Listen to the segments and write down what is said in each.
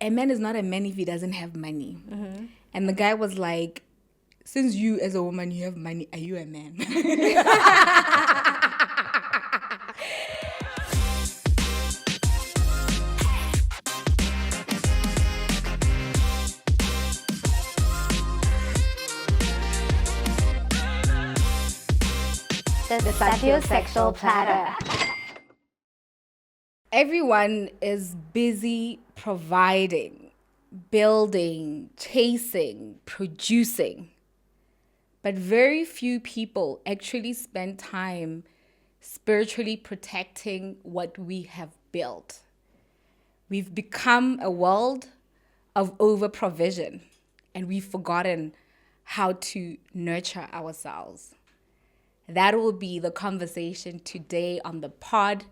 a man is not a man if he doesn't have money. And the guy was like, since you as a woman, you have money, are you a man? The sapiosexual platter. Everyone is busy providing, building, chasing, producing. But very few people actually spend time spiritually protecting what we have built. We've become a world of over provision, and we've forgotten how to nurture ourselves. That will be the conversation today on the pod.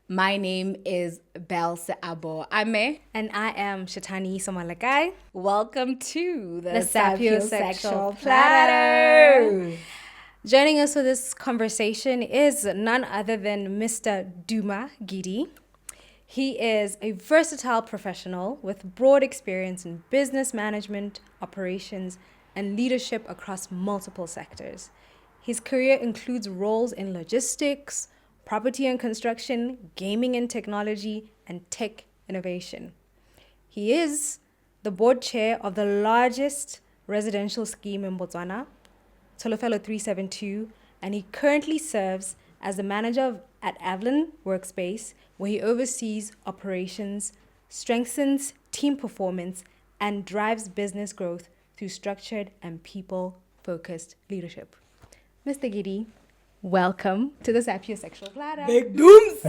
My name is Belse Abo Ame. And I am Shatani Somalakai. Welcome to the sapiosexual platter. Joining us for this conversation is none other than Mr. Duma Gidi. He is a versatile professional with broad experience in business management, operations, and leadership across multiple sectors. His career includes roles in logistics, property and construction, gaming and technology, and tech innovation. He is the board chair of the largest residential scheme in Botswana, Tolofelo 372, and he currently serves as the manager at Avalon Workspace, where he oversees operations, strengthens team performance, and drives business growth through structured and people-focused leadership. Mr. Gidi, welcome to the sapiosexual platter. Big dooms.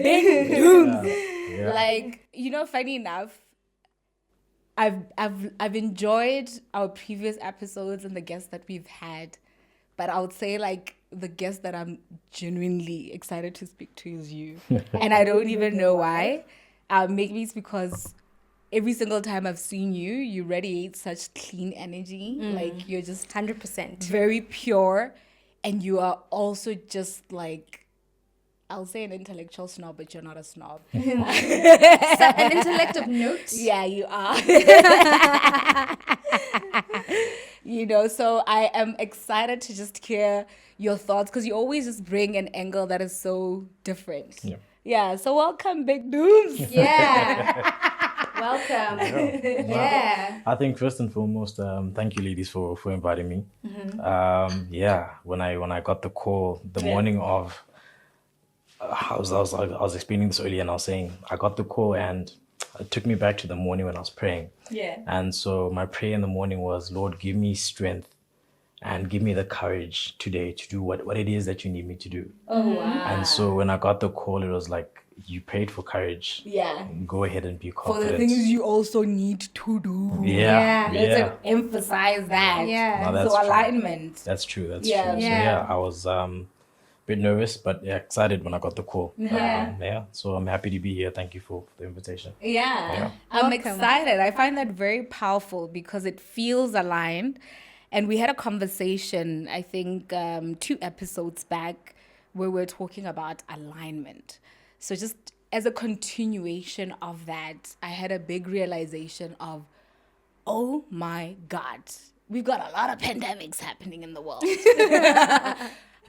Big dooms. Yeah. Like, funny enough, I've enjoyed our previous episodes and the guests that we've had, but I would say like the guest that I'm genuinely excited to speak to is you, and I don't even know why. Maybe it's because every single time I've seen you, you radiate such clean energy. Like you're just 100%. very pure, and you are also just like, I'll say an intellectual snob, but you're not a snob. An intellect of note. Yeah, you are. So I am excited to just hear your thoughts because you always just bring an angle that is so different. Yeah, so welcome, Big Dooms. Yeah. Welcome. Yeah. I think first and foremost, thank you, ladies, for inviting me. When I got the call the morning of, I was explaining this earlier, and I was saying I got the call, and it took me back to the morning when I was praying. Yeah. And so my prayer in the morning was, Lord, give me strength and give me the courage today to do what it is that you need me to do. Oh, wow. And so when I got the call, it was like, you prayed for courage. Yeah. Go ahead and be For confident. the things you also need to do. Yeah. Let's emphasize that. Yeah. No, that's So true. alignment. That's true. That's Yeah. true. Yeah. So I was a bit nervous, but excited when I got the call. Yeah. So I'm happy to be here. Thank you for the invitation. Yeah. I'm Welcome. excited. I find that very powerful because it feels aligned. And we had a conversation, I think 2 episodes back, where we're talking about alignment. So just as a continuation of that, I had a big realization of, oh my God, we've got a lot of pandemics happening in the world.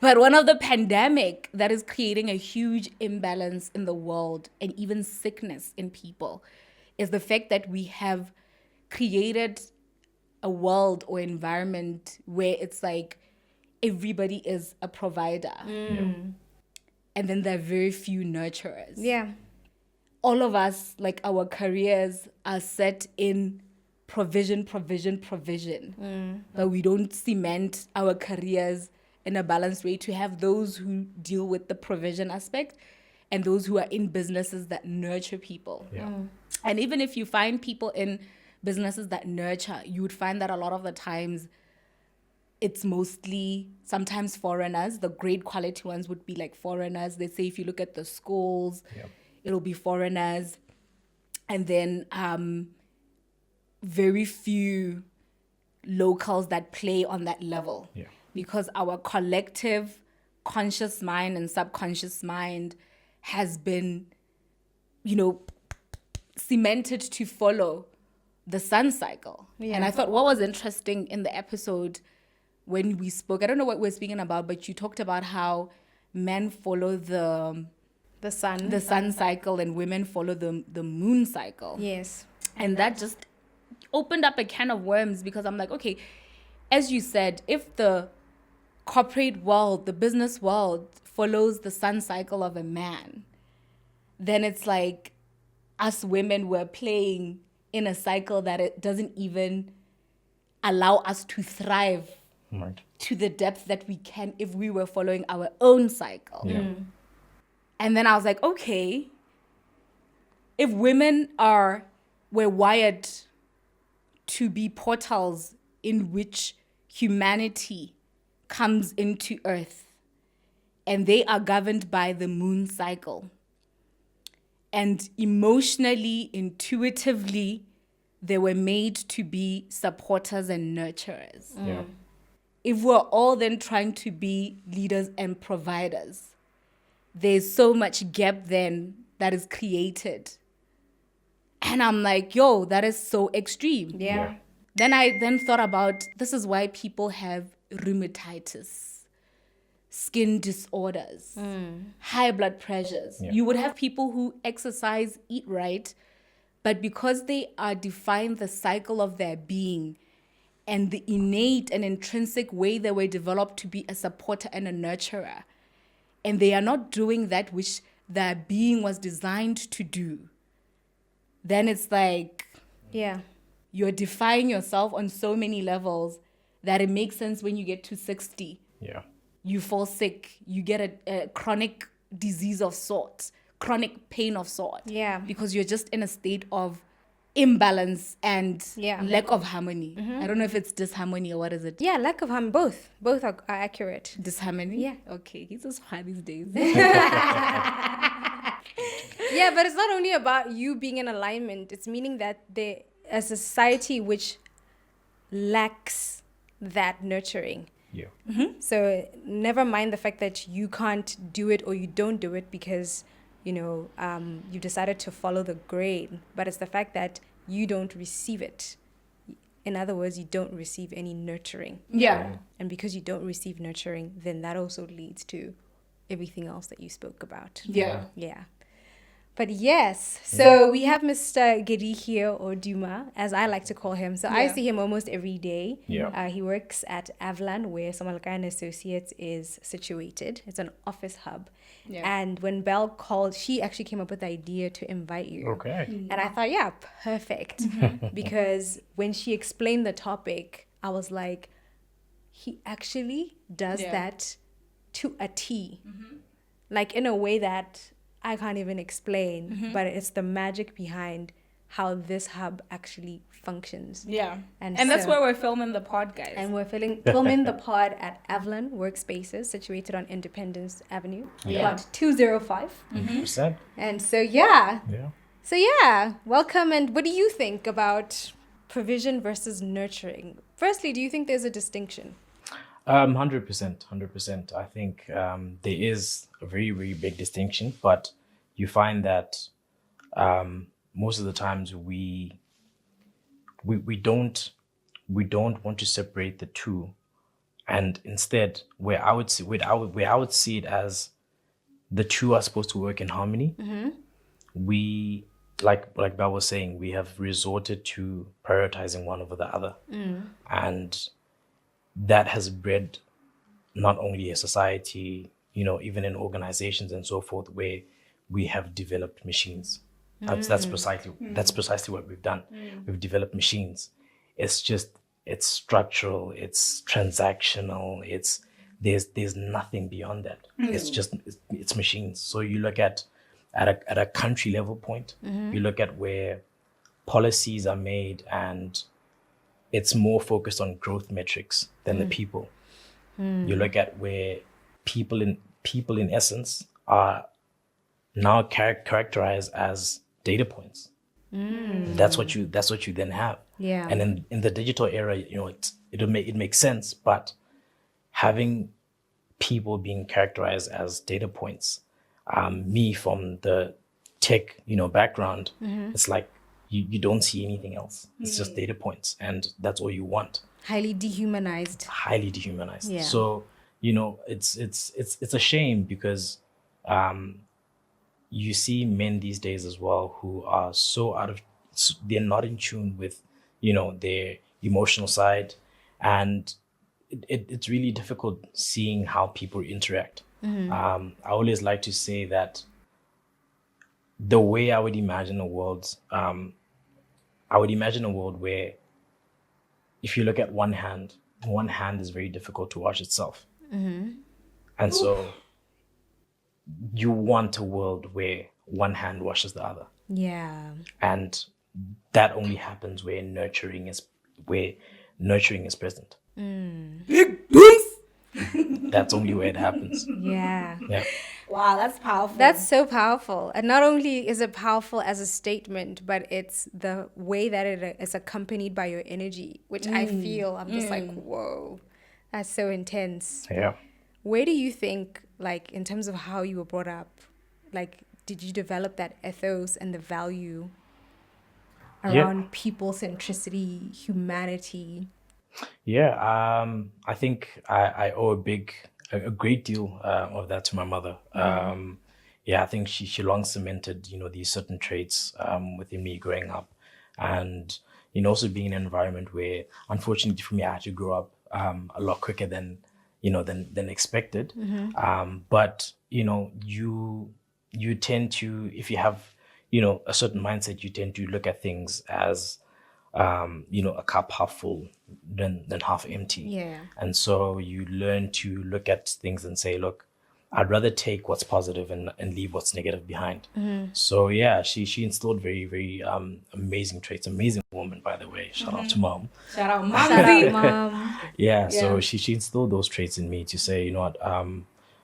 But one of the pandemic that is creating a huge imbalance in the world and even sickness in people is the fact that we have created a world or environment where it's like everybody is a provider. And then there are very few nurturers. Yeah. All of us, like our careers are set in provision. But we don't cement our careers in a balanced way to have those who deal with the provision aspect and those who are in businesses that nurture people. And even if you find people in businesses that nurture, you would find that a lot of the times it's mostly sometimes foreigners. The great quality ones would be like foreigners. They say if you look at the schools, it'll be foreigners. And then very few locals that play on that level. Because our collective conscious mind and subconscious mind has been cemented to follow the sun cycle. And I thought what was interesting in the episode when we spoke, I don't know what we're speaking about, but you talked about how men follow the sun cycle and women follow the moon cycle. Yes. And that just opened up a can of worms, because I'm like, okay, as you said, if the corporate world, the business world follows the sun cycle of a man, then it's like us women were playing in a cycle that it doesn't even allow us to thrive to the depth that we can if we were following our own cycle. Yeah. And then I was like, okay, if women were wired to be portals in which humanity comes into earth, and they are governed by the moon cycle, and emotionally, intuitively, they were made to be supporters and nurturers. Yeah. If we're all then trying to be leaders and providers, there's so much gap then that is created. And I'm like, yo, that is so extreme. Yeah. Then I thought about, this is why people have rheumatitis, skin disorders, high blood pressures. Yeah. You would have people who exercise, eat right, but because they are defined the cycle of their being and the innate and intrinsic way they were developed to be a supporter and a nurturer, and they are not doing that which their being was designed to do, then it's like you're defying yourself on so many levels that it makes sense when you get to 60. Yeah. You fall sick, you get a chronic disease of sorts, chronic pain of sorts. Yeah. Because you're just in a state of imbalance and lack of harmony. I don't know if it's disharmony or what is it? Yeah, lack of harm. Both are accurate. Disharmony? Yeah. Okay, he's just high these days. Yeah, but it's not only about you being in alignment. It's meaning that a society which lacks that nurturing. Yeah. So never mind the fact that you can't do it or you don't do it because, you decided to follow the grain, but it's the fact that you don't receive it. In other words, you don't receive any nurturing. Yeah. And because you don't receive nurturing, then that also leads to everything else that you spoke about. Yeah. Yeah. But yes, so we have Mr. Gedi here, or Duma, as I like to call him. So I see him almost every day. Yeah. He works at Avalon, where Samalaka and Associates is situated. It's an office hub. Yeah. And when Belle called, she actually came up with the idea to invite you. Okay. And I thought, yeah, perfect. Because when she explained the topic, I was like, he actually does that to a T. Like in a way that I can't even explain, but it's the magic behind how this hub actually functions. Yeah. And that's so- where we're filming the pod, guys. And we're filming the pod at Avalon Workspaces, situated on Independence Avenue, lot 205. 100%. And so, yeah. Yeah. So, yeah, welcome. And what do you think about provision versus nurturing? Firstly, do you think there's a distinction? 100%. I think there is a very, very big distinction, but you find that most of the times we don't want to separate the two, and instead, where I would see it as the two are supposed to work in harmony. We, like Belle was saying, we have resorted to prioritizing one over the other, and that has bred not only a society, even in organizations and so forth, where we have developed machines. That's precisely what we've done. We've developed machines. It's structural, it's transactional, there's nothing beyond that. It's machines. So you look at a country level point, you look at where policies are made, and it's more focused on growth metrics than the people. You look at where people in essence are now characterized as data points. That's what you then have. Yeah. And in the digital era, it makes sense, but having people being characterized as data points, me from the tech, background, it's like you don't see anything else. It's just data points, and that's all you want. Highly dehumanized. Highly dehumanized. Yeah. So, it's a shame because you see men these days as well who are they're not in tune with, their emotional side, and it's really difficult seeing how people interact. I always like to say that the way I would imagine a world, where if you look at one hand is very difficult to wash itself. And so you want a world where one hand washes the other. Yeah. And that only happens where nurturing is present. Big beef. That's only where it happens. Yeah. Yeah. Wow, that's powerful. That's so powerful. And not only is it powerful as a statement, but it's the way that it is accompanied by your energy, which I feel, I'm just like, whoa, that's so intense. Yeah. Where do you think, like, in terms of how you were brought up, like, did you develop that ethos and the value around people centricity, humanity? Yeah. I think I owe a great deal of that to my mother. I think she long cemented, these certain traits within me growing up, and also being in an environment where, unfortunately for me, I had to grow up a lot quicker than expected. But you tend to, if you have a certain mindset, you tend to look at things as a cup half full than half empty. Yeah. And so you learn to look at things and say, look, I'd rather take what's positive and leave what's negative behind. So yeah, she instilled very, very amazing traits. Amazing woman, by the way. Shout out to mom. Shout out, Shout out, Mom. Yeah, so she instilled those traits in me to say, you know what,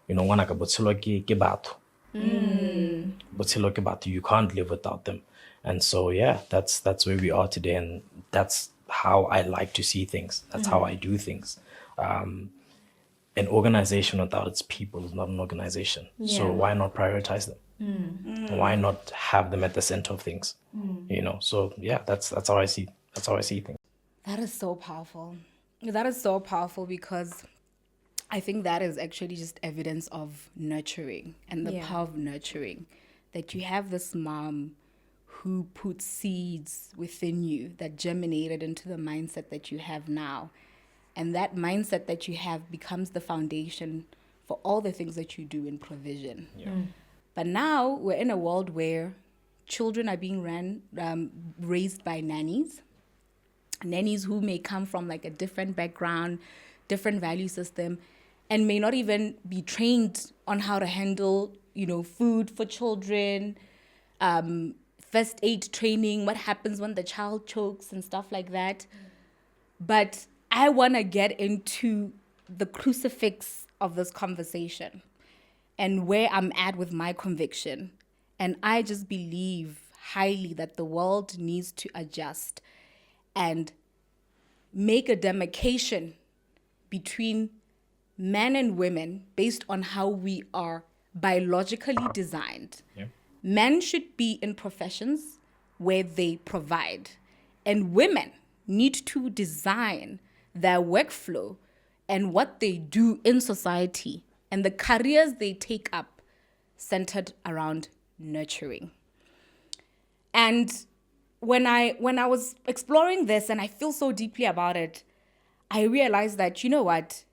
ngwanaka, botshelo ke batho. Botshelo ke batho, you can't live without them. And so yeah, that's where we are today, and that's how I like to see things. That's how I do things. An organization without its people is not an organization. So why not prioritize them? Why not have them at the center of things? So yeah, that's how I see things. That is so powerful. That is so powerful because I think that is actually just evidence of nurturing and the power of nurturing. That you have this mom who put seeds within you that germinated into the mindset that you have now. And that mindset that you have becomes the foundation for all the things that you do in provision. But now we're in a world where children are being raised by nannies who may come from like a different background, different value system, and may not even be trained on how to handle, food for children, first aid training, what happens when the child chokes and stuff like that. But I want to get into the crucifix of this conversation and where I'm at with my conviction. And I just believe highly that the world needs to adjust and make a demarcation between men and women based on how we are biologically designed. Men should be in professions where they provide, and women need to design their workflow and what they do in society and the careers they take up centered around nurturing. And when I was exploring this and I feel so deeply about it, I realized that, you know what,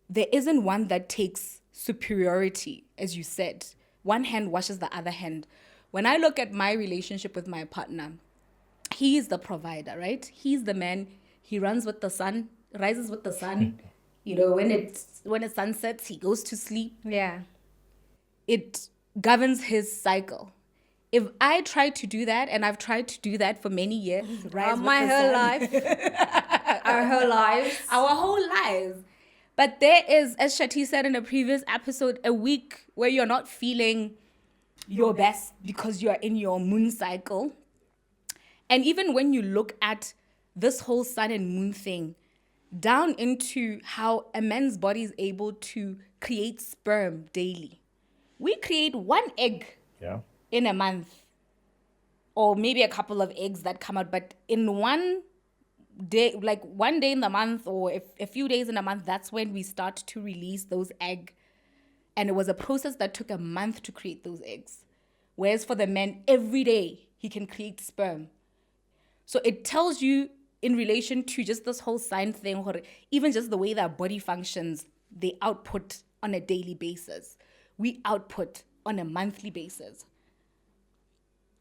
there isn't one that takes superiority, as you said. One hand washes the other hand. When I look at my relationship with my partner, he is the provider, right? He's the man. He runs with the sun, rises with the sun. When it sunsets, he goes to sleep. Yeah. It governs his cycle. If I try to do that, and I've tried to do that for many years, rise with My the whole sun, life. Our whole lives. our whole lives. But there is, as Shati said in a previous episode, a week where you're not feeling your best because you're in your moon cycle. And even when you look at this whole sun and moon thing, down into how a man's body is able to create sperm daily. We create one egg in a month. or maybe a couple of eggs that come out. But in one day, like one day in the month or a few days in a month, that's when we start to release those eggs. And it was a process that took a month to create those eggs. Whereas for the men, every day he can create sperm. So it tells you in relation to just this whole sign thing, or even just the way that body functions, they output on a daily basis. We output on a monthly basis.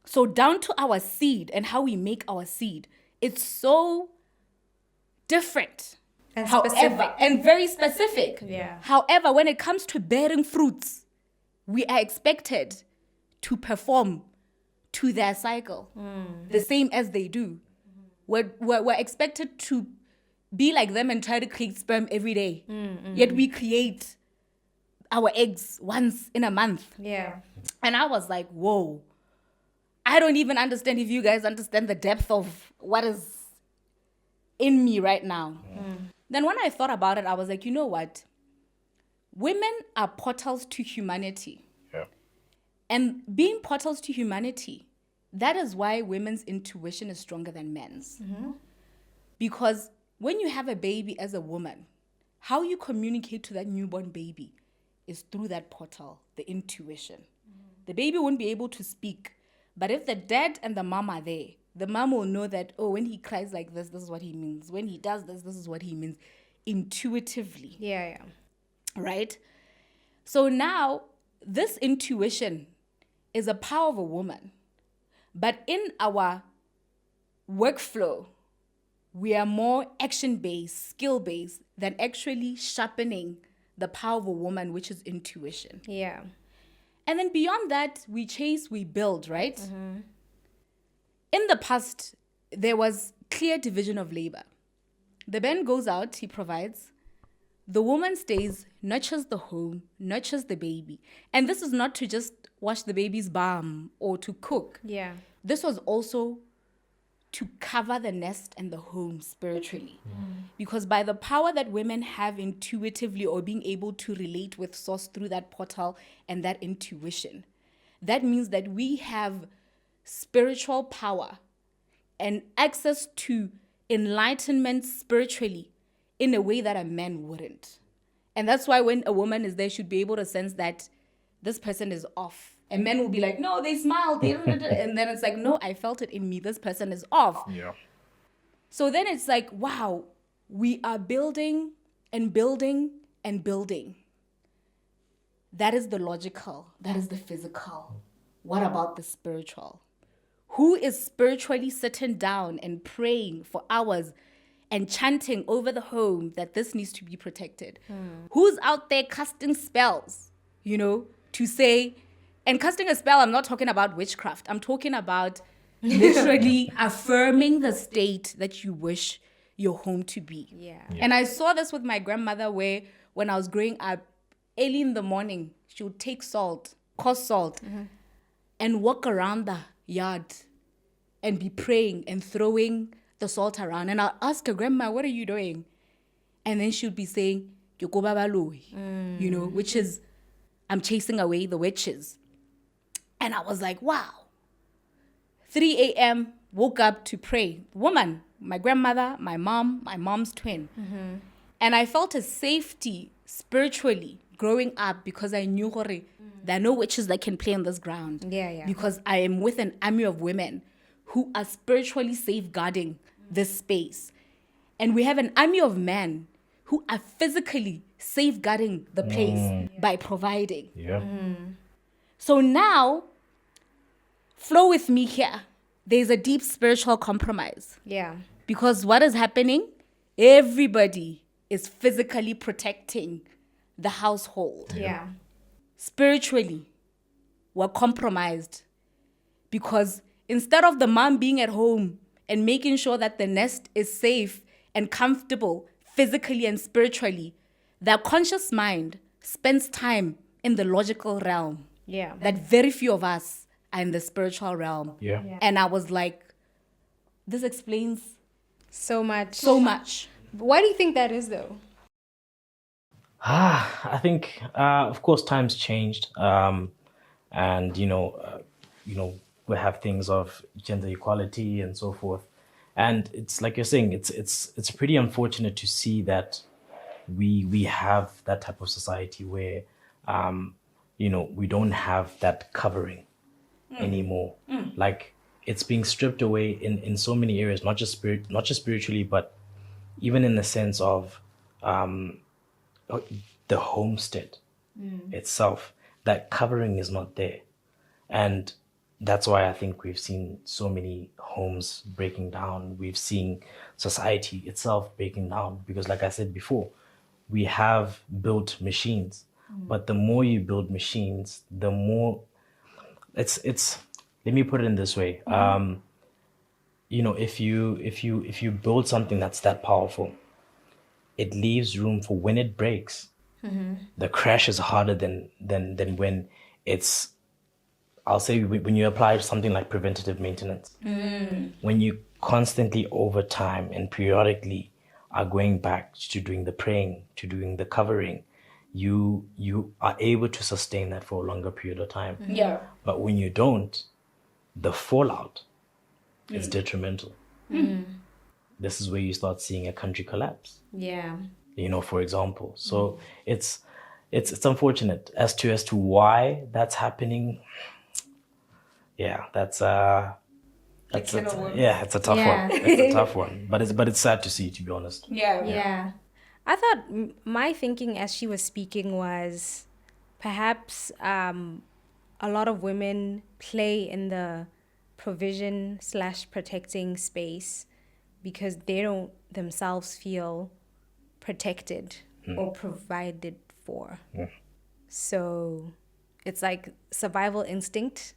So down to our seed and how we make our seed, it's so different. And However, specific. and very specific. Yeah. However, when it comes to bearing fruits, we are expected to perform to their cycle the same as they do. We're expected to be like them and try to create sperm every day. Yet we create our eggs once in a month. Yeah. And I was like, whoa. I don't even understand if you guys understand the depth of what is in me right now. Then when I thought about it, I was like, you know what? Women are portals to humanity. Yeah. And being portals to humanity, that is why women's intuition is stronger than men's. Because when you have a baby as a woman, how you communicate to that newborn baby is through that portal, the intuition. The baby won't be able to speak. But if the dad and the mom are there, the mom will know that, oh, when he cries like this is what he means. When he does this is what he means intuitively. Yeah. Right? So now, this intuition is a power of a woman. But in our workflow, we are more action-based, skill-based than actually sharpening the power of a woman, which is intuition. Yeah. And then beyond that, we chase, we build, right? In the past, there was clear division of labor. The man goes out, he provides. The woman stays, nurtures the home, nurtures the baby. And this is not to just wash the baby's bum or to cook. Yeah. This was also to cover the nest and the home spiritually. Because by the power that women have intuitively or being able to relate with source through that portal and that intuition, that means that we have spiritual power and access to enlightenment spiritually in a way that a man wouldn't. And that's why when a woman is there, should be able to sense that this person is off. And men will be like, no, they smiled. And then it's like, no, I felt it in me. This person is off. Yeah. So then it's like, wow, we are building and building and building. That is the logical. That is the physical. What about the spiritual? Who is spiritually sitting down and praying for hours and chanting over the home that this needs to be protected? Who's out there casting spells, to say, and casting a spell, I'm not talking about witchcraft. I'm talking about literally affirming the state that you wish your home to be. Yeah. And I saw this with my grandmother where when I was growing up, early in the morning, she would take salt, coarse salt, and walk around the yard and be praying and throwing the salt around. And I'll ask her, Grandma, what are you doing? And then she would be saying, which is, I'm chasing away the witches. And I was like, wow. 3 a.m., woke up to pray. Woman, my grandmother, my mom, my mom's twin. And I felt a safety spiritually growing up because I knew there are no witches that can play on this ground. Yeah. Because I am with an army of women who are spiritually safeguarding this space. And we have an army of men who are physically safeguarding the place by providing. Yeah. So now, flow with me here. There's a deep spiritual compromise. Yeah. Because what is happening? Everybody is physically protecting the household. Yeah. Spiritually, we're compromised. Because instead of the mom being at home and making sure that the nest is safe and comfortable physically and spiritually, their conscious mind spends time in the logical realm. Yeah. That very few of us are in the spiritual realm. Yeah. And I was like, this explains So much. so much. Why do you think that is, though? I think, of course, times changed, and when we have things of gender equality and so forth. And it's like you're saying, it's pretty unfortunate to see that we have that type of society where we don't have that covering anymore. Like it's being stripped away in so many areas, not just spiritually, but even in the sense of the homestead itself. That covering is not there, and that's why I think we've seen so many homes breaking down. We've seen society itself breaking down because, like I said before, we have built machines, but the more you build machines, the more it's. Let me put it in this way. If you build something that's that powerful, it leaves room for when it breaks. The crash is harder than when it's. I'll say when you apply something like preventative maintenance, when you constantly over time and periodically are going back to doing the praying, to doing the covering, you are able to sustain that for a longer period of time. Yeah. But when you don't, the fallout is detrimental. This is where you start seeing a country collapse. Yeah. For example. So it's unfortunate as to why that's happening. Yeah, it's a tough one. It's a tough one. But it's sad to see, to be honest. Yeah. I thought my thinking as she was speaking was perhaps a lot of women play in the provision/protecting space because they don't themselves feel protected or provided for. So it's like survival instinct.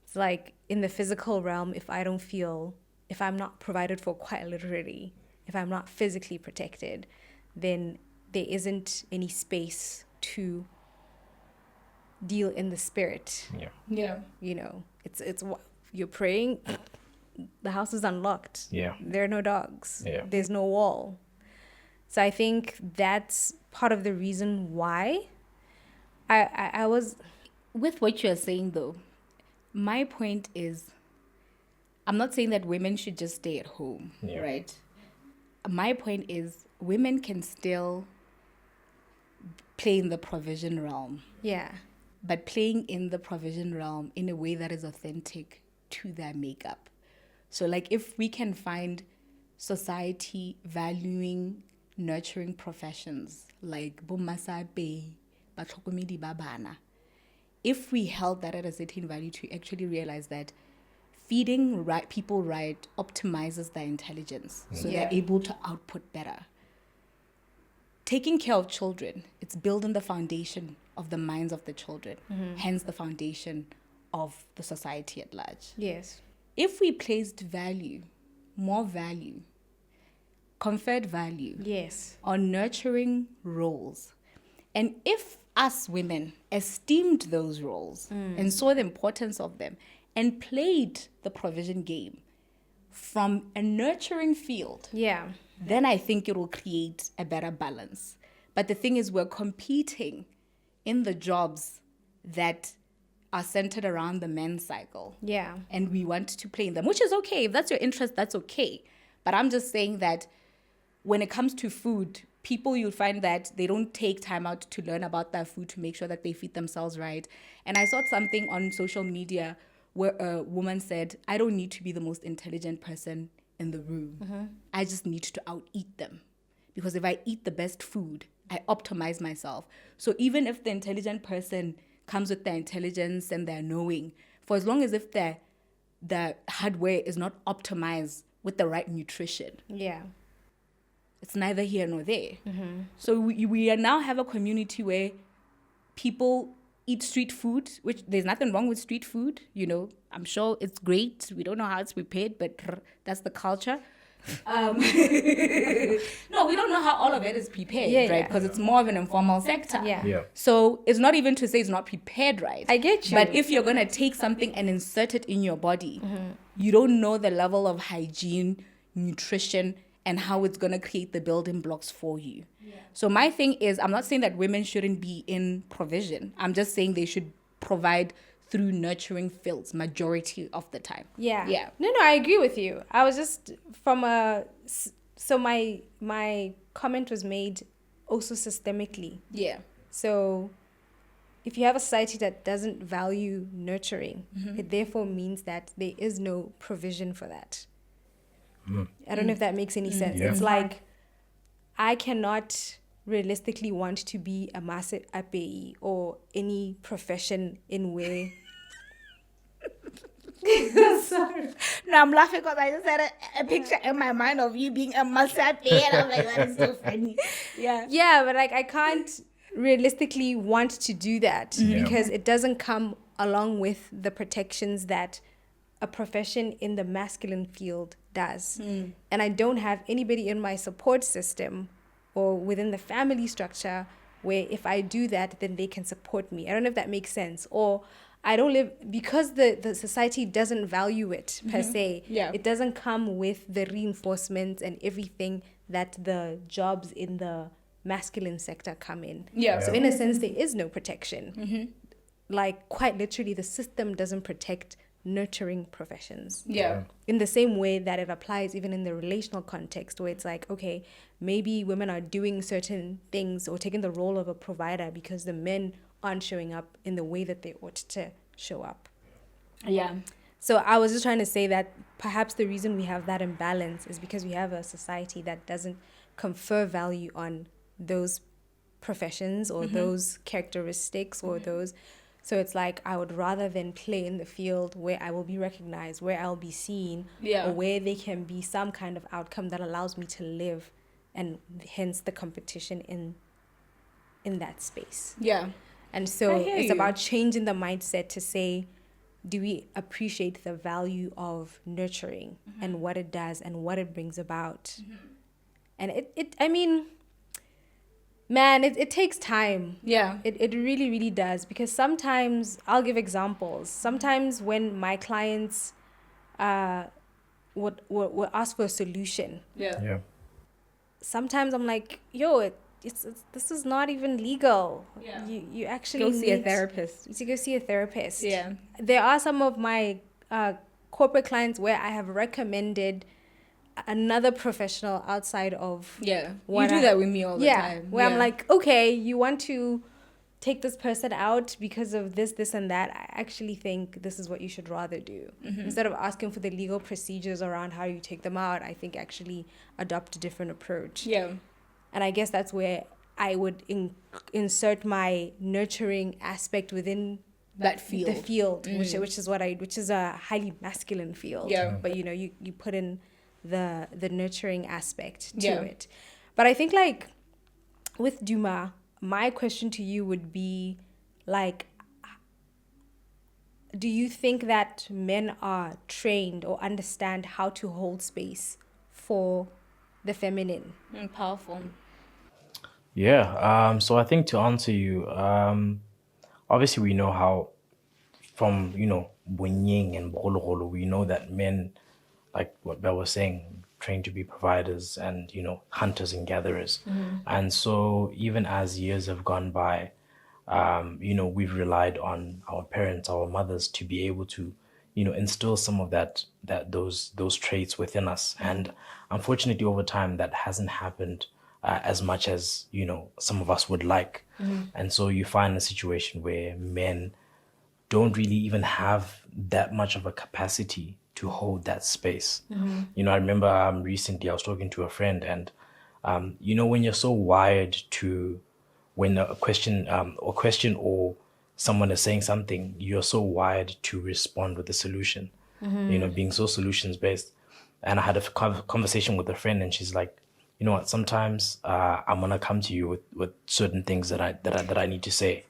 It's like in the physical realm, if I'm not provided for, quite literally, if I'm not physically protected, then there isn't any space to deal in the spirit. Yeah. It's you're praying, the house is unlocked. There are no dogs. There's no wall. So I think that's part of the reason why I was... With what you're saying, though, my point is, I'm not saying that women should just stay at home, right? My point is, women can still play in the provision realm. Yeah. But playing in the provision realm in a way that is authentic to their makeup. So, like, if we can find society valuing nurturing professions like bomasape, batlhokomedi ba bana, if we held that at a certain value to actually realize that feeding people right optimizes their intelligence, so they're able to output better. Taking care of children, it's building the foundation of the minds of the children, hence the foundation of the society at large. Yes. If we placed more value, conferred value on nurturing roles, and if us women esteemed those roles and saw the importance of them and played the provision game from a nurturing field, then I think it will create a better balance. But the thing is, we're competing in the jobs that are centered around the men's cycle. Yeah. And we want to play in them, which is okay. If that's your interest, that's okay. But I'm just saying that when it comes to food, people, you'll find that they don't take time out to learn about their food to make sure that they feed themselves right. And I saw something on social media where a woman said, I don't need to be the most intelligent person in the room. I just need to out-eat them. Because if I eat the best food, I optimize myself. So even if the intelligent person comes with their intelligence and their knowing, for as long as if the hardware is not optimized with the right nutrition, it's neither here nor there. So we now have a community where people eat street food, which there's nothing wrong with street food. I'm sure it's great. We don't know how it's prepared, but that's the culture. No, we don't know how all of it is prepared, right? Because it's more of an informal sector. So it's not even to say it's not prepared right. I get you. But if you're going to take something and insert it in your body, you don't know the level of hygiene, nutrition, and how it's going to create the building blocks for you. So my thing is, I'm not saying that women shouldn't be in provision. I'm just saying they should provide through nurturing fields majority of the time. Yeah. No, I agree with you. I was just so my comment was made also systemically. Yeah. So if you have a society that doesn't value nurturing, it therefore means that there is no provision for that. I don't know if that makes any sense. Yeah. It's like I cannot realistically want to be a master API or any profession in where Sorry. No, I'm laughing because I just had a picture in my mind of you being a massage player. And I'm like, that is so funny. Yeah. Yeah, but like I can't realistically want to do that because it doesn't come along with the protections that a profession in the masculine field does. And I don't have anybody in my support system or within the family structure where if I do that, then they can support me. I don't know if that makes sense. Or I don't live, because the society doesn't value it per se. Yeah. It doesn't come with the reinforcements and everything that the jobs in the masculine sector come in. Yeah. So in a sense, there is no protection. Like quite literally, the system doesn't protect nurturing professions. Yeah. In the same way that it applies even in the relational context, where it's like, okay, maybe women are doing certain things or taking the role of a provider because the men aren't showing up in the way that they ought to show up. Yeah. So I was just trying to say that perhaps the reason we have that imbalance is because we have a society that doesn't confer value on those professions or those characteristics or those. So it's like I would rather than play in the field where I will be recognized, where I'll be seen, or where there can be some kind of outcome that allows me to live, and hence the competition in that space. Yeah. And so it's you. about changing the mindset to say, do we appreciate the value of nurturing and what it does and what it brings about? And it takes time. Yeah. It really, really does. Because sometimes, I'll give examples. Sometimes when my clients would ask for a solution, Yeah. sometimes I'm like, yo, this is not even legal. Yeah. You actually Go see a need therapist. to go see a therapist. Yeah. There are some of my corporate clients where I have recommended another professional outside of You do that with me all the time. where I'm like, okay, you want to take this person out because of this and that. I actually think this is what you should rather do. Instead of asking for the legal procedures around how you take them out, I think actually adopt a different approach. Yeah. And I guess that's where I would insert my nurturing aspect within That field. the field, which is a highly masculine field. Yeah. But you put in the nurturing aspect to Yeah. it. But I think like with Duma, my question to you would be like, do you think that men are trained or understand how to hold space for the feminine? Powerful. Yeah. So I think to answer you, obviously we know how from, Bunying and Bolo, we know that men, like what Belle was saying, trained to be providers and, hunters and gatherers. And so even as years have gone by, we've relied on our parents, our mothers to be able to, instill some of those traits within us. And unfortunately, over time, that hasn't happened as much as, some of us would like. And so you find a situation where men don't really even have that much of a capacity to hold that space. I remember recently I was talking to a friend, and when you're so wired to, when a question or someone is saying something, you're so wired to respond with a solution. Being so solutions based. And I had a conversation with a friend, and she's like, you know what? Sometimes I'm gonna come to you with certain things that I need to say,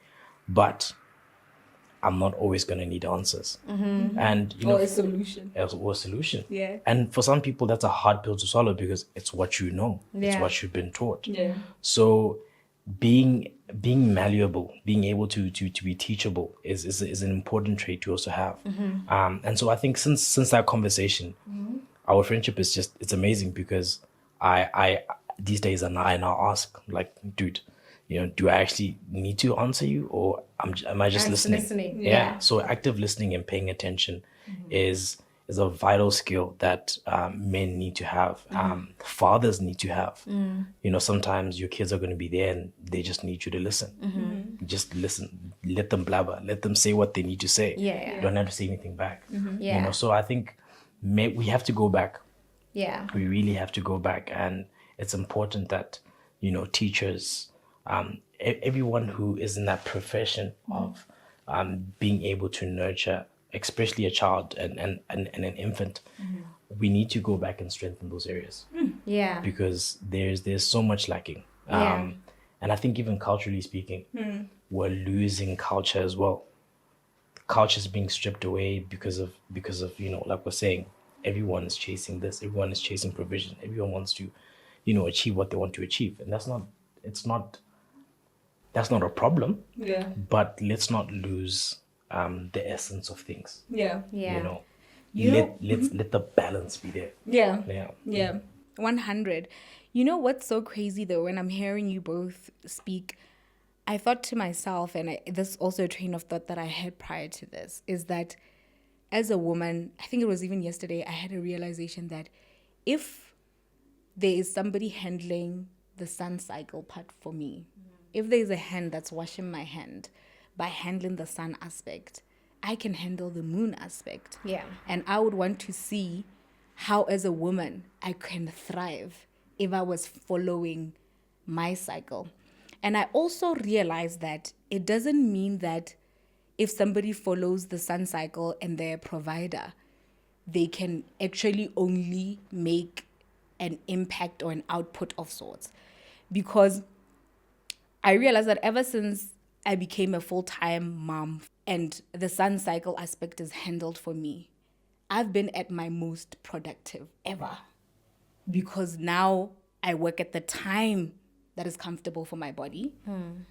but I'm not always going to need answers. And, Or a solution. Or a solution. Yeah. And for some people, that's a hard pill to swallow because it's what you know. It's Yeah. what you've been taught. Yeah. So being malleable, being able to be teachable is an important trait to also have. And so I think since that conversation, our friendship is it's amazing because I these days I now ask, like, dude, do I actually need to answer you, or am I just listening? listening. Yeah. So active listening and paying attention is a vital skill that men need to have. Fathers need to have. You know, sometimes your kids are going to be there and they just need you to listen. Just listen. Let them blabber. Let them say what they need to say. Yeah. You don't have to say anything back. Yeah. You know, so I think we have to go back. Yeah. We really have to go back, and it's important that, you know, teachers, everyone who is in that profession of being able to nurture, especially a child and an infant, we need to go back and strengthen those areas Yeah. because there's so much lacking. Yeah. And I think even culturally speaking, we're losing culture as well. Culture is being stripped away because of you know, like we're saying, everyone is chasing this, everyone is chasing provision, everyone wants to, you know, achieve what they want to achieve, and that's not a problem. Yeah. But let's not lose the essence of things. Yeah. Yeah. You know, You know- let the balance be there. Yeah. Yeah. Yeah. 100. You know what's so crazy though, when I'm hearing you both speak, I thought to myself, and this is also a train of thought that I had prior to this, is that as a woman, I think it was even yesterday, I had a realization that if there is somebody handling the sun cycle part for me, if there's a hand that's washing my hand by handling the sun aspect, I can handle the moon aspect. Yeah. And I would want to see how, as a woman, I can thrive if I was following my cycle. And I also realized that it doesn't mean that if somebody follows the sun cycle and they're a provider, they can actually only make an impact or an output of sorts. Because I realized that ever since I became a full-time mom and the sun cycle aspect is handled for me, I've been at my most productive ever. Because now I work at the time that is comfortable for my body.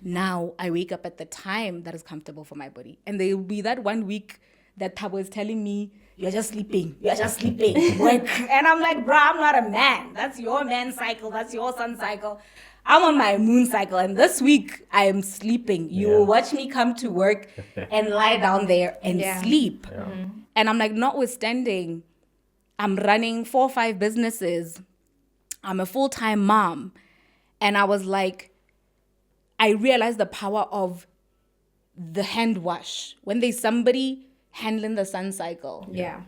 Now I wake up at the time that is comfortable for my body. And there will be that 1 week that Thabo is telling me, you're just sleeping, work. And I'm like, bro, I'm not a man. That's your man cycle, that's your sun cycle. I'm on my moon cycle, and this week I am sleeping. You will watch me come to work and lie down there and sleep. And I'm like, notwithstanding, I'm running 4 or 5 businesses. I'm a full-time mom. And I was like, I realized the power of the hand wash. When there's somebody handling the sun cycle. Yeah.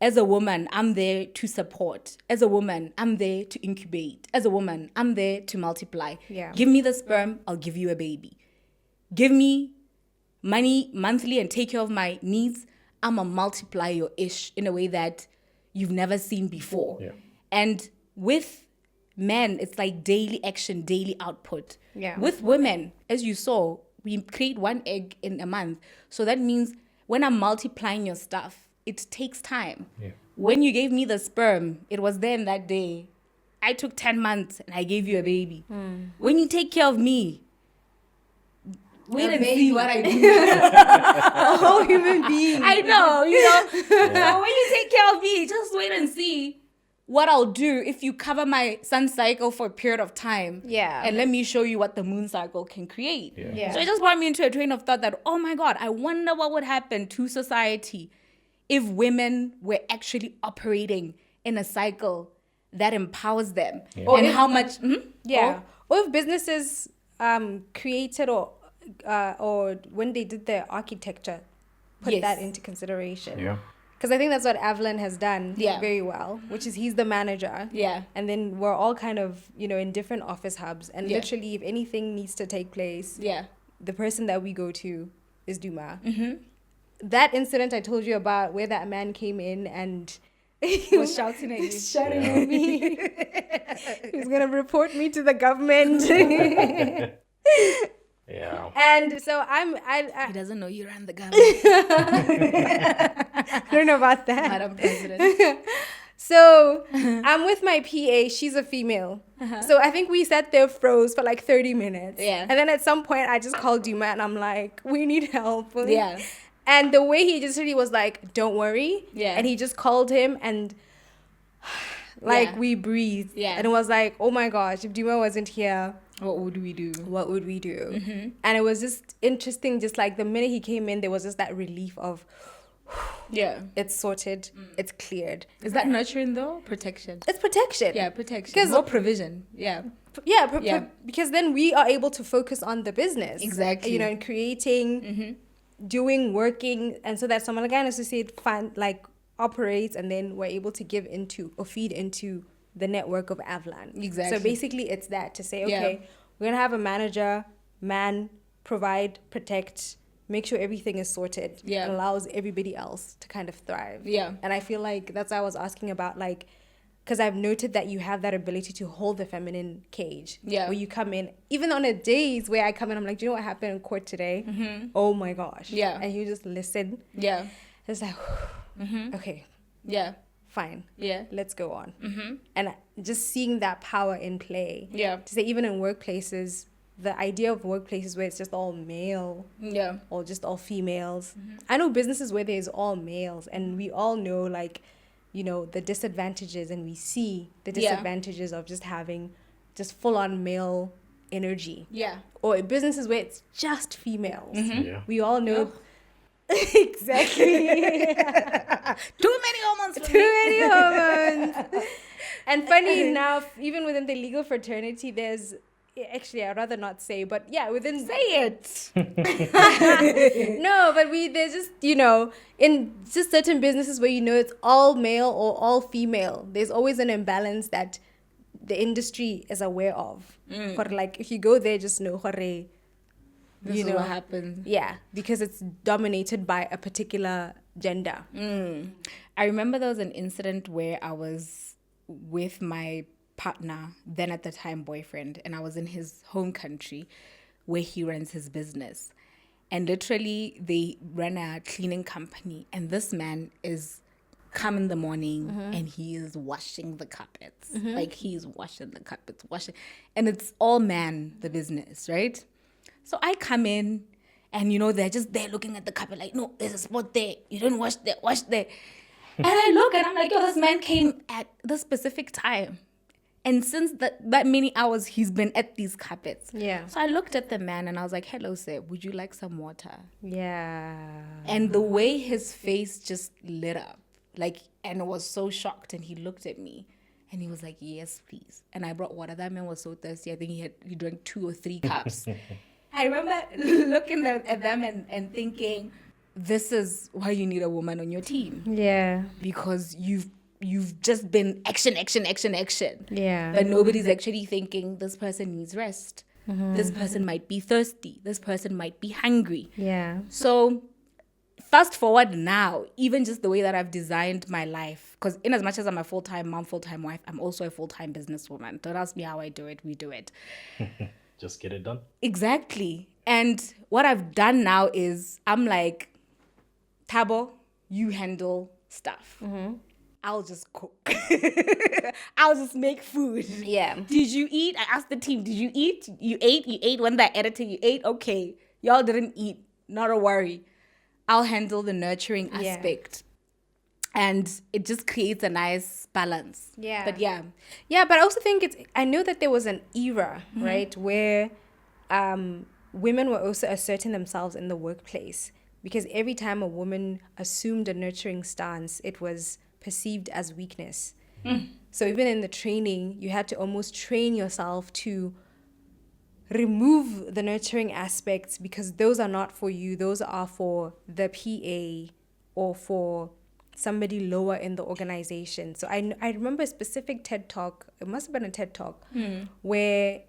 As a woman, I'm there to support. As a woman, I'm there to incubate. As a woman, I'm there to multiply. Yeah. Give me the sperm, I'll give you a baby. Give me money monthly and take care of my needs. I'm a multiply your ish in a way that you've never seen before. Yeah. And with men, it's like daily action, daily output. Yeah. With women, as you saw, we create 1 egg in a month. So that means when I'm multiplying your stuff, it takes time. Yeah. When you gave me the sperm, it was then that day. I took 10 months and I gave you a baby. When you take care of me, wait and see what I do. A whole human being. I know, you know. So when you take care of me, just wait and see what I'll do if you cover my sun cycle for a period of time. Yeah. And let me show you what the moon cycle can create. Yeah. Yeah. So it just brought me into a train of thought that, oh my God, I wonder what would happen to society if women were actually operating in a cycle that empowers them. Yeah. And how much... Yeah. Or if businesses created or when they did their architecture, put Yes. that into consideration. Yeah. Because I think that's what Avalon has done Yeah. very well, which is he's the manager. Yeah. And then we're all kind of, in different office hubs. And Yeah. literally, if anything needs to take place, Yeah. the person that we go to is Duma. That incident I told you about where that man came in and He was shouting at you. shouting at me. He's going to report me to the government. Yeah. And so He I doesn't know you ran the government, don't know about that. Madam President. So I'm with my PA. She's a female. So I think we sat there froze for like 30 minutes. Yeah. And then at some point I just called Duma and I'm like, we need help. Yeah. And the way he just really was like, don't worry. Yeah. And he just called him and Yeah. we breathed. Yeah. And it was like, oh my gosh, if Duma wasn't here, What would we do? What would we do? And it was just interesting, just like the minute he came in, there was just that relief of, Yeah. it's sorted, it's cleared. Is that nurturing though? Protection. It's protection. Yeah, protection. Because- More provision. Yeah. Yeah, because then we are able to focus on the business. Exactly. You know, and creating, doing, working, and so that someone like an associate operates, and then we're able to give into or feed into the network of Avlan. Exactly. So basically it's that to say, Yeah. okay, we're going to have a manager, provide, protect, make sure everything is sorted. Yeah. And allows everybody else to kind of thrive. Yeah. And I feel like that's why I was asking about, like, because I've noted that you have that ability to hold the feminine cage. Yeah. Where you come in, even on a days where I come in, I'm like, do you know what happened in court today? Oh my gosh. Yeah. And you just listen. Yeah. It's like, okay, Yeah. fine. Yeah. Let's go on. And just seeing that power in play. Yeah. To say, even in workplaces, the idea of workplaces where it's just all male Yeah. or just all females. I know businesses where there's all males, and we all know, like, you know, the disadvantages, and we see the Yeah. disadvantages of just having just full on male energy. Yeah. Or businesses where it's just females. Yeah. We all know. Exactly. Too many hormones. For Too me. many hormones. And funny enough, even within the legal fraternity, there's actually, I'd rather not say, but yeah, within Say it. no, but there's just, you know, in just certain businesses where, you know, it's all male or all female, there's always an imbalance that the industry is aware of. For like, if you go there, just know, This you is know, what happens. yeah, because it's dominated by a particular gender. I remember there was an incident where I was with my partner, then at the time boyfriend, and I was in his home country where he runs his business. And literally, they run a cleaning company, and this man is come in the morning and he is washing the carpets. Like, he's washing the carpets, and it's all man, the business, right? So I come in, and, you know, they're just there looking at the carpet like, no, there's a spot there. You don't wash there, wash there. And I look, and I'm like, yo, this man came at this specific time. And since that many hours, he's been at these carpets. Yeah. So I looked at the man, and I was like, hello, sir, would you like some water? Yeah. And the way his face just lit up, like, and was so shocked, and he looked at me. And he was like, yes, please. And I brought water. That man was so thirsty. I think he drank 2 or 3 cups. I remember looking at them and thinking, this is why you need a woman on your team. Yeah. Because you've just been action. Yeah. But nobody's actually thinking, this person needs rest. This person might be thirsty. This person might be hungry. Yeah. So fast forward now, even just the way that I've designed my life, because in as much as I'm a full-time mom, full-time wife, I'm also a full-time businesswoman. Don't ask me how I do it. We do it. Just get it done. Exactly. And what I've done now is I'm like, Tabo, you handle stuff. I'll just cook. I'll just make food. Yeah. Did you eat? I asked the team, did you eat? You ate? You ate when they're editing? You ate? Okay. Y'all didn't eat. Not a worry. I'll handle the nurturing aspect. And it just creates a nice balance. Yeah. But yeah. Yeah, but I also think I know that there was an era, right, where women were also asserting themselves in the workplace, because every time a woman assumed a nurturing stance, it was perceived as weakness. So even in the training, you had to almost train yourself to remove the nurturing aspects, because those are not for you. Those are for the PA or for somebody lower in the organization. So I remember a specific TED Talk, it must have been a TED Talk, where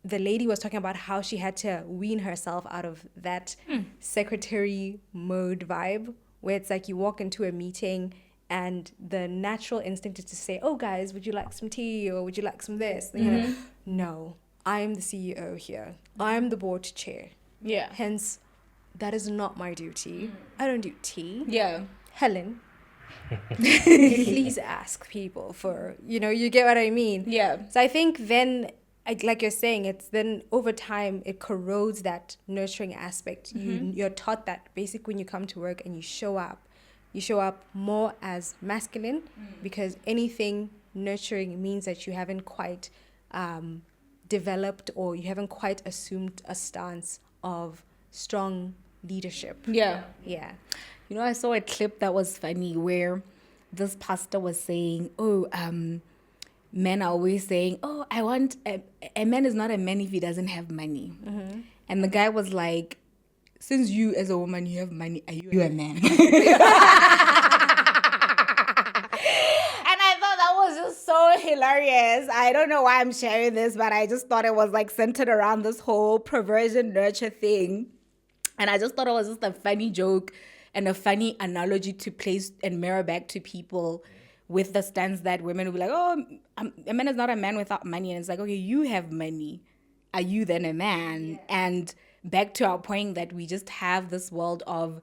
the lady was talking about how she had to wean herself out of that secretary mode vibe, where it's like you walk into a meeting and the natural instinct is to say, oh guys, would you like some tea, or would you like some this? You know, no, I'm the CEO here. I'm the board chair. Yeah. Hence, that is not my duty. I don't do tea. Yeah. Helen, please ask people for, you get what I mean? Yeah. So I think then, like you're saying, it's then over time, it corrodes that nurturing aspect. You're taught that basically when you come to work and you show up more as masculine, because anything nurturing means that you haven't quite developed or you haven't quite assumed a stance of strong leadership. Yeah. Yeah. You know, I saw a clip that was funny where this pastor was saying, men are always saying, I want a man is not a man if he doesn't have money. And the guy was like, since you as a woman, you have money, are you a man? And I thought that was just so hilarious. I don't know why I'm sharing this, but I just thought it was like centered around this whole perversion nurture thing. And I just thought it was just a funny joke and a funny analogy to place and mirror back to people with the stance that women will be like, a man is not a man without money. And it's like, okay, you have money. Are you then a man? Yeah. And back to our point that we just have this world of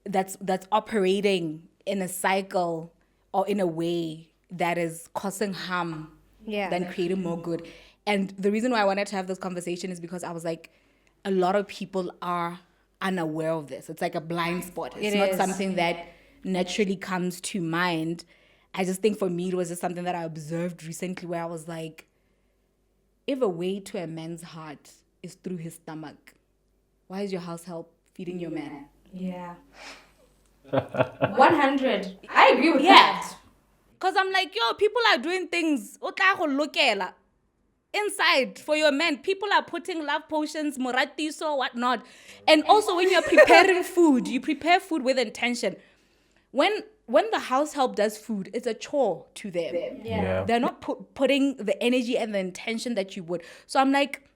that's operating in a cycle or in a way that is causing harm than creating more good. And the reason why I wanted to have this conversation is because I was like, a lot of people are unaware of this. It's like a blind spot. It's not something that naturally comes to mind. I just think for me, it was just something that I observed recently where I was like, if a way to a man's heart is through his stomach, why is your house help feeding your man? Yeah. 100. I agree with that. Because I'm like, people are doing things inside for your men. People are putting love potions, moratiso, whatnot. And also when you're preparing food, you prepare food with intention. When the house help does food, it's a chore to them. Yeah. They're not putting the energy and the intention that you would. So I'm like,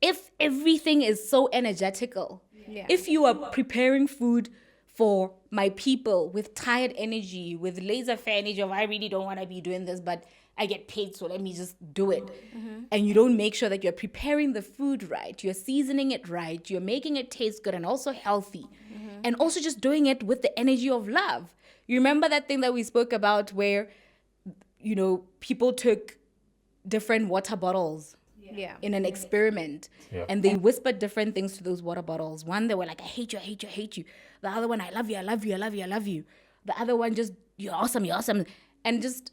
if everything is so energetical, if you are preparing food for my people with tired energy, with laissez-faire energy of I really don't want to be doing this, but I get paid, so let me just do it. And you don't make sure that you're preparing the food right, you're seasoning it right, you're making it taste good and also healthy. And also just doing it with the energy of love. You remember that thing that we spoke about where, people took different water bottles in an experiment and they whispered different things to those water bottles. One, they were like, I hate you, I hate you, I hate you. The other one, I love you, I love you, I love you, I love you. The other one, just, you're awesome, you're awesome. And just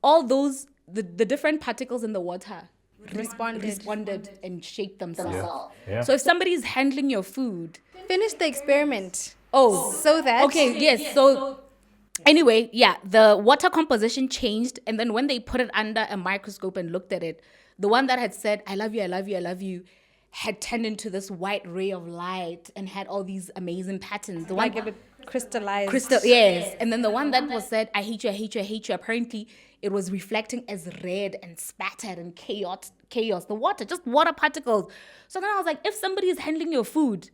all those, the different particles in the water responded and shaped themselves. Yeah. So if somebody's handling your food, Finish the experiment. so that... Okay, yes. So anyway, the water composition changed. And then when they put it under a microscope and looked at it, the one that had said, I love you, I love you, I love you, had turned into this white ray of light and had all these amazing patterns. The one Like a bit crystallized. yes. And then the one that was said, I hate you, I hate you, I hate you. Apparently, it was reflecting as red and spattered and chaos. The water, just water particles. So then I was like, if somebody is handling your food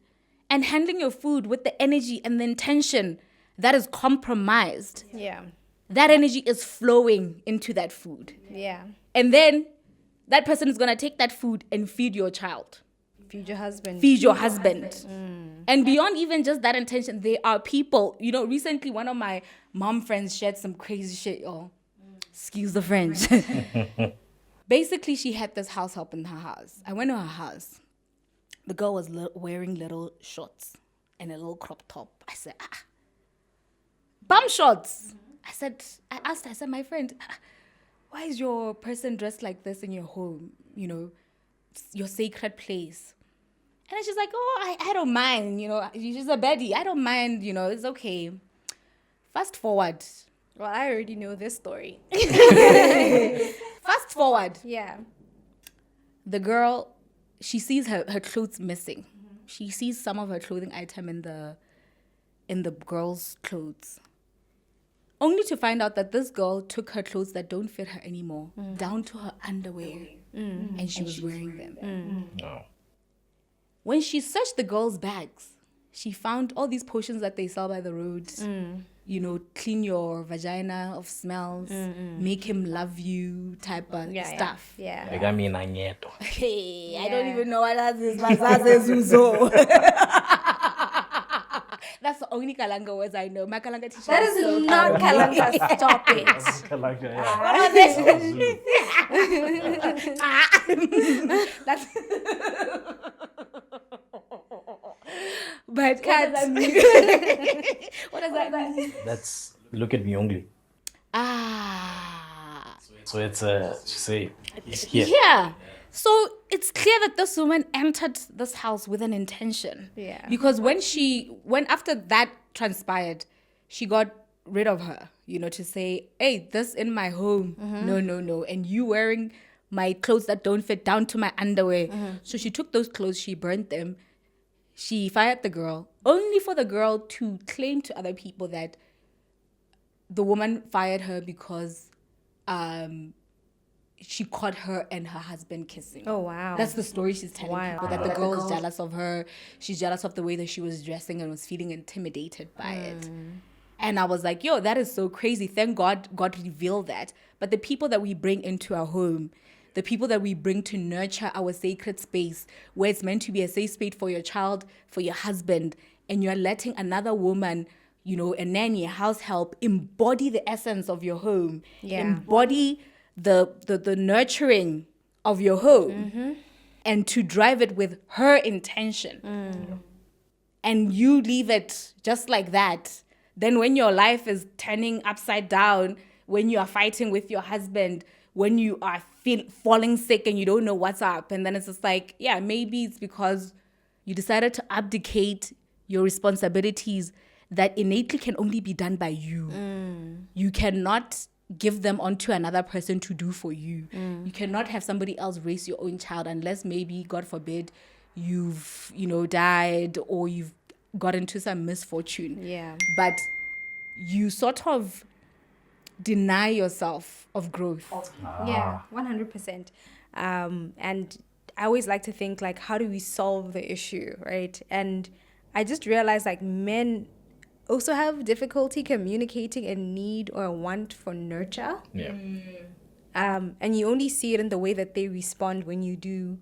and handling your food with the energy and the intention that is compromised, that energy is flowing into that food. Yeah. And then that person is going to take that food and feed your child. Feed your husband. Feed your husband. And beyond even just that intention, there are people, recently one of my mom friends shared some crazy shit, excuse the French. Basically, she had this house help in her house. I went to her house. The girl was wearing little shorts and a little crop top. I said, bum shorts. I asked her, my friend, why is your person dressed like this in your home? Your sacred place. And then she's like, I don't mind, she's a baddie. I don't mind, it's okay. Fast forward. Well, I already know this story. Fast forward. Yeah. The girl, she sees her clothes missing. She sees some of her clothing item in the girl's clothes. Only to find out that this girl took her clothes that don't fit her anymore down to her underwear. And she was wearing them. No. When she searched the girl's bags, she found all these potions that they sell by the road. Clean your vagina of smells, make him love you type of stuff. Yeah. Like, I mean, Agneto. Hey, I don't even know what that is. But that's the only Kalanga words I know. My Kalanga teacher. That is not Kalanga. Stop it. Like, That's. But what does that mean? What does that mean? That's look at me only. Ah. So it's to say, yeah. Yeah. So it's clear that this woman entered this house with an intention. Yeah. Because when after that transpired, she got rid of her, to say, hey, this in my home. No, no, no. And you wearing my clothes that don't fit down to my underwear. So she took those clothes, she burnt them. She fired the girl, only for the girl to claim to other people that the woman fired her because she caught her and her husband kissing. Oh, wow. That's the story she's telling Wow. people, that the girl is jealous of her. She's jealous of the way that she was dressing and was feeling intimidated by it. And I was like, yo, that is so crazy. Thank God revealed that. But the people that we bring into our home, the people that we bring to nurture our sacred space, where it's meant to be a safe space for your child, for your husband, and you're letting another woman, a nanny, a house help, embody the essence of your home, embody the nurturing of your home, and to drive it with her intention. And you leave it just like that. Then when your life is turning upside down, when you are fighting with your husband, when you are falling sick and you don't know what's up, and then it's just like, yeah, maybe it's because you decided to abdicate your responsibilities that innately can only be done by you. You cannot give them onto another person to do for you. You cannot have somebody else raise your own child unless maybe, God forbid, you've, died or you've got into some misfortune. Yeah. But you sort of deny yourself of growth. Yeah, 100%. And I always like to think, like, how do we solve the issue, right? And I just realized, like, men also have difficulty communicating a need or a want for nurture. Yeah. And you only see it in the way that they respond when you do,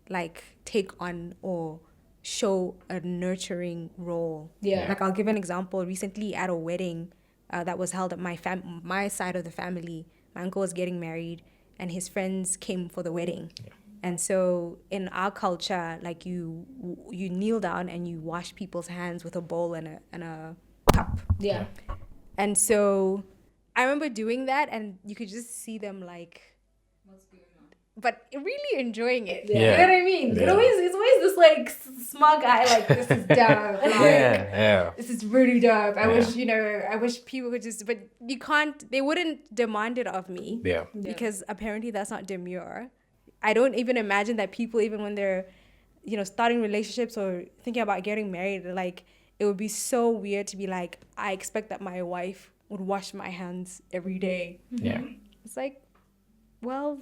like, take on or show a nurturing role. Yeah. Like, I'll give an example. Recently at a wedding that was held at my side of the family, my uncle was getting married and his friends came for the wedding. Yeah. And so in our culture, like, you kneel down and you wash people's hands with a bowl and a cup. Yeah. And so I remember doing that, and you could just see them, like, what's going on? But really enjoying it. Yeah. You know what I mean? Yeah. It's always this, like, small guy, like, this is dope. Like, Yeah. this is really dope. I wish people could just, but you can't, they wouldn't demand it of me. Yeah. Because apparently that's not demure. I don't even imagine that people, even when they're, starting relationships or thinking about getting married, like, it would be so weird to be like, I expect that my wife would wash my hands every day. Yeah. It's like, well,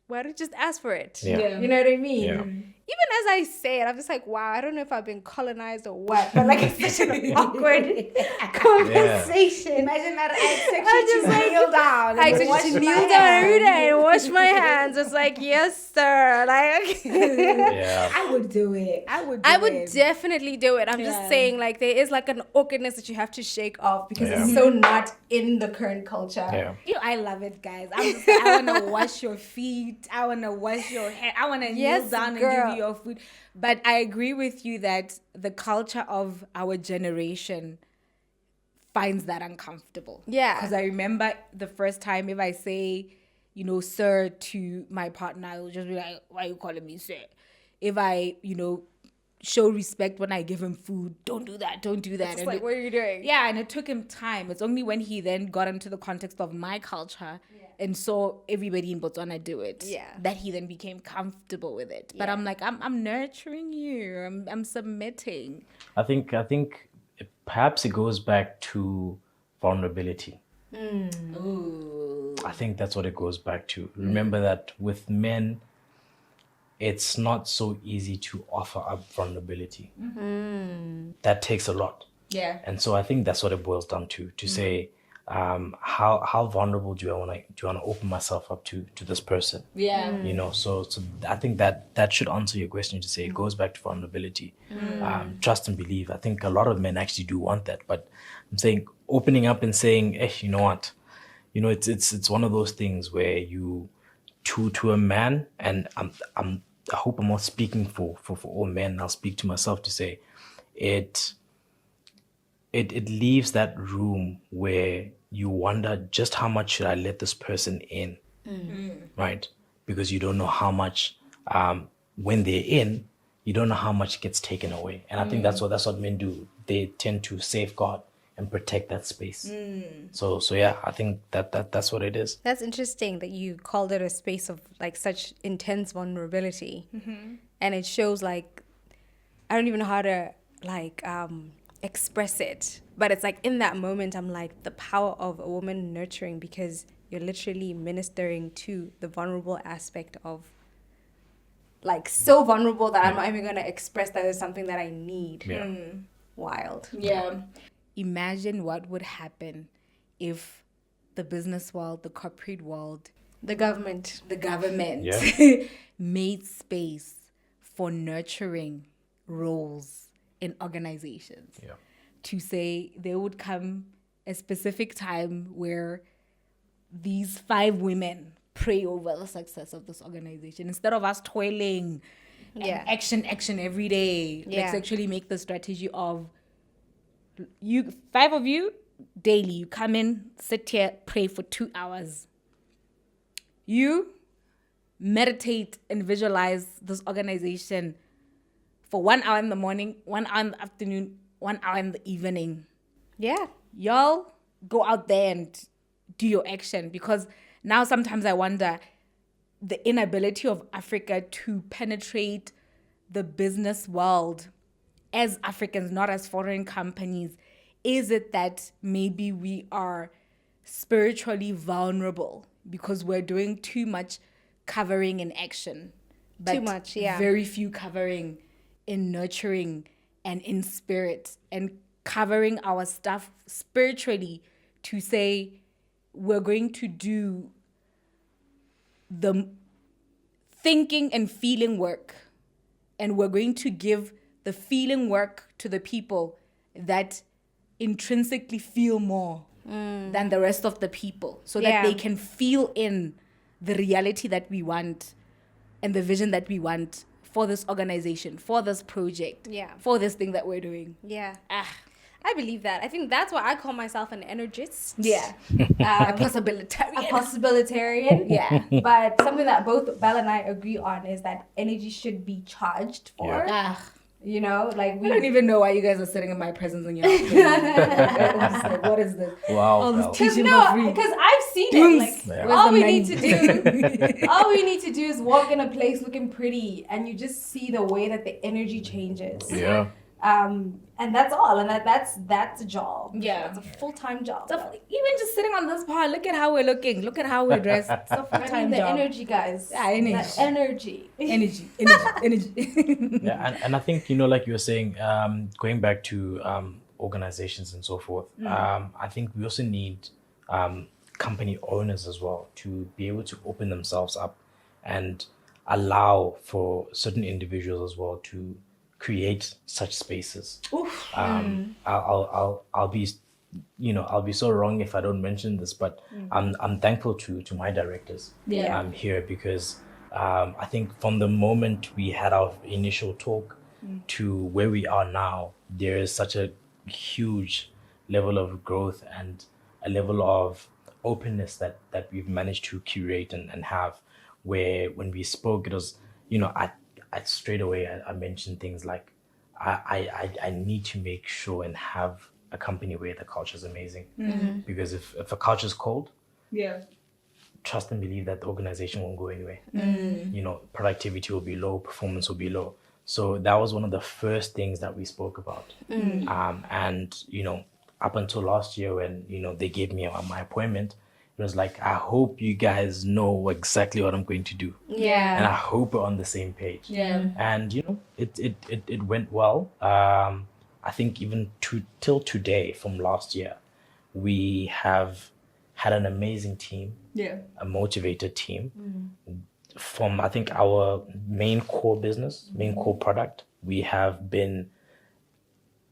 why don't you just ask for it? Yeah. You know what I mean? Yeah. Even as I say it, I'm just like, wow, I don't know if I've been colonized or what, but, like, it's such an awkward conversation. Imagine that I expect I you just, to like, kneel down. I and expect wash you to my kneel down every hands. day and wash my hands. It's like, yes, sir. Like, Yeah. I would do it. I would definitely do it. I'm just saying, like, there is, like, an awkwardness that you have to shake off because Yeah. it's so not in the current culture. Yeah. I love it, guys. I'm just like, I want to wash your feet. I want to wash your hair. I want to Yes, kneel down girl. and give you your food. But I agree with you that the culture of our generation finds that uncomfortable. Yeah. Because I remember the first time if I say, sir to my partner, I will just be like, why are you calling me sir? If I, show respect when I give him food, don't do that. It's like, what are you doing? Yeah, and it took him time. It's only when he then got into the context of my culture and saw everybody in Botswana do it that he then became comfortable with it. But I'm like, I'm nurturing you. I'm submitting. I think perhaps it goes back to vulnerability. Ooh. I think that's what it goes back to. Remember that with men, it's not so easy to offer up vulnerability. That takes a lot. Yeah. And so I think that's what it boils down to say, how vulnerable do I want to open myself up to this person? Yeah. So I think that should answer your question, to say it goes back to vulnerability. Trust and believe. I think a lot of men actually do want that, but I'm saying opening up and saying, you know what, it's one of those things where you to a man, and I hope I'm not speaking for all men. I'll speak to myself to say it it leaves that room where you wonder just how much should I let this person in, right? Because you don't know how much when they're in, you don't know how much gets taken away. And I think that's what men do. They tend to safeguard and protect that space. So yeah, I think that's what it is. That's interesting that you called it a space of like such intense vulnerability. And it shows like, I don't even know how to like express it, but it's like in that moment I'm like, the power of a woman nurturing, because you're literally ministering to the vulnerable aspect of, like, so vulnerable that I'm not even gonna express that as something that I need. Wild. Yeah. Imagine what would happen if the business world, the corporate world, The government. the government Yeah. made space for nurturing roles in organizations. Yeah. To say there would come a specific time where these 5 women pray over the success of this organization instead of us toiling and action every day. Let's actually make the strategy of you 5 of you daily. You come in, sit here, pray for 2 hours. You meditate and visualize this organization for 1 hour in the morning, 1 hour in the afternoon, 1 hour in the evening. Yeah. Y'all go out there and do your action, because now sometimes I wonder the inability of Africa to penetrate the business world as Africans, not as foreign companies. Is it that maybe we are spiritually vulnerable because we're doing too much covering in action, but Too much, yeah. very few covering in nurturing and in spirit, and covering our stuff spiritually to say we're going to do the thinking and feeling work, and we're going to give the feeling work to the people that intrinsically feel more than the rest of the people, so that they can feel in the reality that we want and the vision that we want for this organization, for this project, for this thing that we're doing. Yeah. I believe that. I think that's why I call myself an energist. Yeah. A possibilitarian. A possibilitarian. Yeah. But something that both Belle and I agree on is that energy should be charged for. You know, like I don't even know why you guys are sitting in my presence and you're like, what is this? Wow. All this teaching for free. because I've seen it. Like all we need to do is walk in a place looking pretty, and you just see the way that the energy changes. Yeah. And that's all, and that's a job. Yeah. It's a full-time job. Even just sitting on this part, look at how we're looking. Look at how we're dressed. It's a full-time the job. energy, guys. Yeah, energy. That energy. Energy. Yeah, and I think, like you were saying, going back to organizations and so forth, I think we also need company owners as well to be able to open themselves up and allow for certain individuals as well to create such spaces. I'll be I'll be so wrong if I don't mention this, but I'm thankful to my directors here, because I think from the moment we had our initial talk to where we are now, there is such a huge level of growth and a level of openness that we've managed to curate and have, where when we spoke, it was, I straight away I mentioned things like I need to make sure and have a company where the culture is amazing. Because if a culture is cold, trust and believe that the organization won't go anywhere. Productivity will be low, performance will be low. So that was one of the first things that we spoke about. And up until last year when they gave me my appointment, it was like, I hope you guys know exactly what I'm going to do. And I hope we're on the same page. And it went well. I think even till today from last year, we have had an amazing team, a motivated team. From, I think, our main core business, main core product, we have been,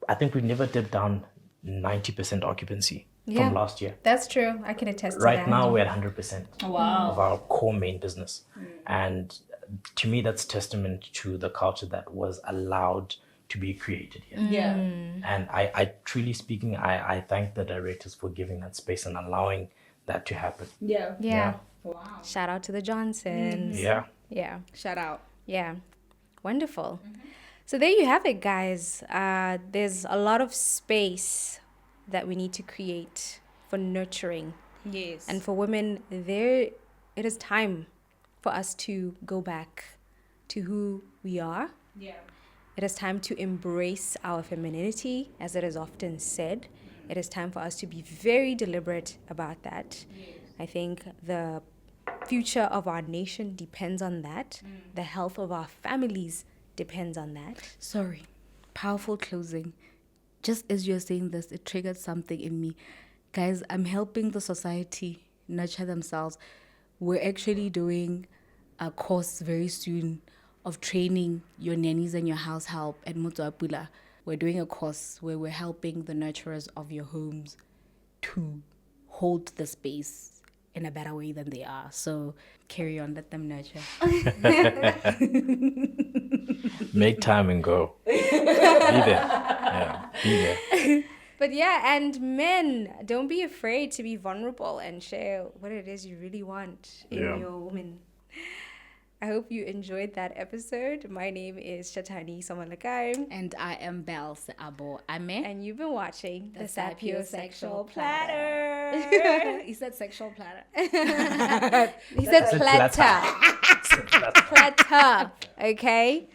I think we never dipped down 90% occupancy from last year. That's true. I can attest to that. Right now, we're at 100% of our core main business. And to me, that's testament to the culture that was allowed to be created here. Yeah. And I truly speaking, I thank the directors for giving that space and allowing that to happen. Yeah. Yeah. Wow. Shout out to the Johnsons. Yeah. Yeah. Shout out. Yeah. Wonderful. So there you have it, guys. There's a lot of space that we need to create for nurturing. Yes. And for women, it is time for us to go back to who we are. yeah. It is time to embrace our femininity, as it is often said. It is time for us to be very deliberate about that. Yes. I think the future of our nation depends on that. The health of our families depends on that. Sorry. Powerful closing. Just as you're saying this, it triggered something in me. Guys, I'm helping the society nurture themselves. We're actually doing a course very soon of training your nannies and your house help at Motoapula. We're doing a course where we're helping the nurturers of your homes to hold the space in a better way than they are. So carry on, let them nurture. Make time and go. Be there. Yeah, be there. But yeah, and men, don't be afraid to be vulnerable and share what it is you really want in your woman. I hope you enjoyed that episode. My name is Shatani Samalakai. And I am Belle Seabo Ame. And you've been watching the Sapiosexual Sapiosexual Platter. He said sexual platter. He said platter. Platter. Okay?